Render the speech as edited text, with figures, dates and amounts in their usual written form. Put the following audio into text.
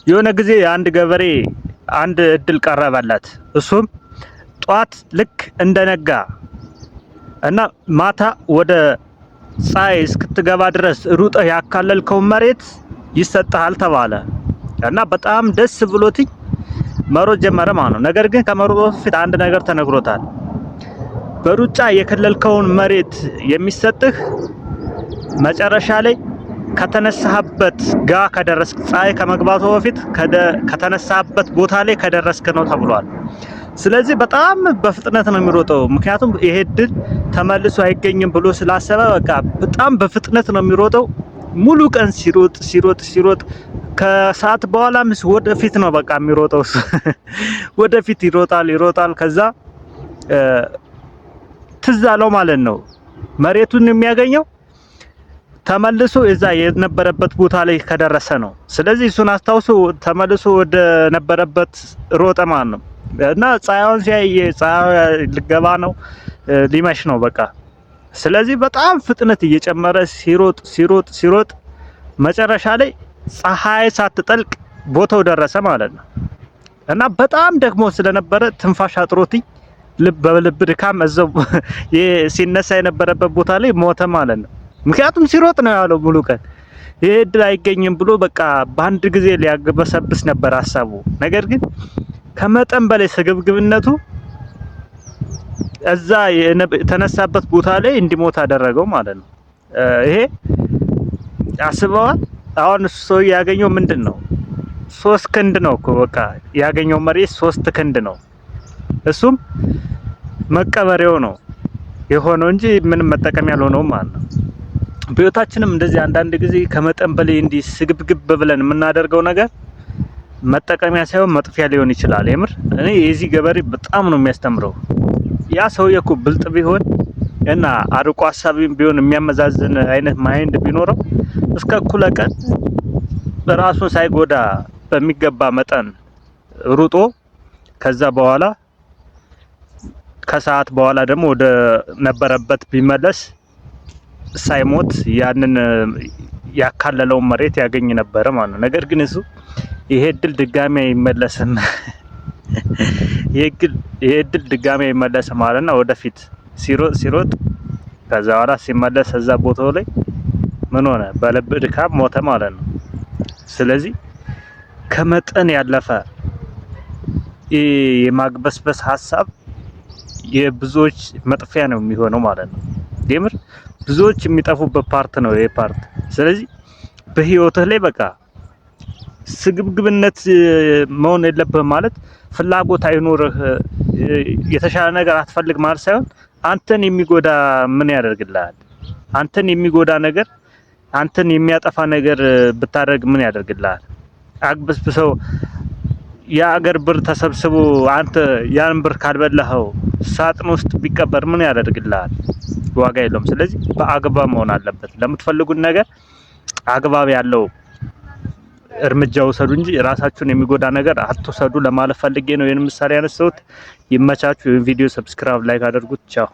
የሆነ ጊዜ አንድ ገበሬ አንድ እድል ቀረበለት። እሱም ጧት ልክ እንደነጋ እና ማታ ወደ ፀሐይ እስክትገባ ድረስ ሩጠህ ያካለልከው መሬት ይሰጣል ተባለ እና በጣም ደስ ብሎት መሮጥ ጀመረ ማለት ነው። ነገር ግን ከመሮጡ በፊት አንድ ነገር ተነግሮታል። በሩጫ የከለልከውን መሬት የሚሰጥህ መጨረሻ ላይ ከተነሳህበት ጋር ከደረስክ ፀሐይ ከመግባቱ በፊት ከተነሳህበት ቦታ ላይ ከደረስክ ነው ተብሏል። ስለዚህ በጣም በፍጥነት ነው የሚሮጠው። ምክንያቱም ይሄ ድል ተመልሶ አይገኝም ብሎ ስላሰበ በቃ በጣም በፍጥነት ነው የሚሮጠው። ሙሉ ቀን ሲሮጥ ከሰዓት በኋላም ወደፊት ነው በቃ የሚሮጠው። ወደፊት ይሮጣል። ከዛ ትዝ አለው ማለት ነው መሬቱን የሚያገኘው ተመልሶ እዛ የነበረበት ቦታ ላይ ከደረሰ ነው። ስለዚህ እሱን አስታውሶ ተመልሶ ወደ ነበረበት ሮጠ ማለት ነው እና ፀሐዩን ሲያይ ፀሐዩ ልገባ ነው ሊመሽ ነው በቃ። ስለዚህ በጣም ፍጥነት እየጨመረ ሲሮጥ መጨረሻ ላይ ፀሐይ ሳትጠልቅ ቦታው ደረሰ ማለት ነው እና በጣም ደግሞ ስለነበረ ትንፋሽ አጥሮት በልብ ድካም እዛው ሲነሳ የነበረበት ቦታ ላይ ሞተ ማለት ነው። ምክንያቱም ሲሮጥ ነው ያለው ሙሉ ቀን። ይሄ እድል አይገኝም ብሎ በቃ በአንድ ጊዜ ሊያገበሰብስ ነበር ሀሳቡ። ነገር ግን ከመጠን በላይ ስግብግብነቱ እዛ የተነሳበት ቦታ ላይ እንዲሞት አደረገው ማለት ነው። ይሄ አስበዋል። አሁን ሰው ያገኘው ምንድነው? 3 ክንድ ነው እኮ በቃ ያገኘው መሬት 3 ክንድ ነው። እሱም መቀበሪያው ነው የሆነው እንጂ ምንም መጠቀሚያ ያልሆነው ማለት ነው። በህይወታችንም እንደዚህ አንዳንድ ጊዜ ከመጠን በላይ እንዲህ ስግብግብ ብለን የምናደርገው ነገር መጠቀሚያ ሳይሆን መጥፊያ ሊሆን ይችላል። የምር እኔ የዚህ ገበሬ በጣም ነው የሚያስተምረው። ያ ሰውዬ እኮ ብልጥ ቢሆን እና አርቆ ሀሳቢም ቢሆን የሚያመዛዝን አይነት ማይንድ ቢኖረው እስከ እኩለ ቀን ራሱን ሳይጎዳ በሚገባ መጠን ሩጦ ከዛ በኋላ ከሰዓት በኋላ ደግሞ ወደ ነበረበት ቢመለስ ሳይሞት ያንን ያካለለውን መሬት ያገኝ ነበር ማለት ነው። ነገር ግን እሱ ይሄ እድል ድጋሚ አይመለስም። ይሄ እድል ድጋሚ አይመለስም ማለት ነው። ወደፊት ሲሮጥ ከዛ በኋላ ሲመለስ እዛ ቦታው ላይ ምን ሆነ? በልብ ድካም ሞተ ማለት ነው። ስለዚህ ከመጠን ያለፈ የማግበስበስ ሀሳብ የብዙዎች መጥፊያ ነው የሚሆነው ማለት ነው። የምር ብዙዎች የሚጠፉበት ፓርት ነው ይሄ ፓርት። ስለዚህ በህይወትህ ላይ በቃ ስግብግብነት መሆን የለብህም ማለት ፍላጎት አይኖርህ የተሻለ ነገር አትፈልግ ማለት ሳይሆን አንተን የሚጎዳ ምን ያደርግልሃል? አንተን የሚጎዳ ነገር አንተን የሚያጠፋ ነገር ብታደርግ ምን ያደርግልሃል? አግበስብሰው የአገር ብር ተሰብስቦ አንተ ያን ብር ካልበላኸው ሳጥን ውስጥ ቢቀበር ምን ያደርግልሃል? ዋጋ የለውም። ስለዚህ በአግባብ መሆን አለበት። ለምትፈልጉት ነገር አግባብ ያለው እርምጃ ወሰዱ እንጂ ራሳችሁን የሚጎዳ ነገር አትወሰዱ ለማለት ፈልጌ ነው ይሄን ምሳሌ ያነሳሁት። ይመቻችሁ። ይሄን ቪዲዮ ሰብስክራይብ፣ ላይክ አድርጉት። ቻው።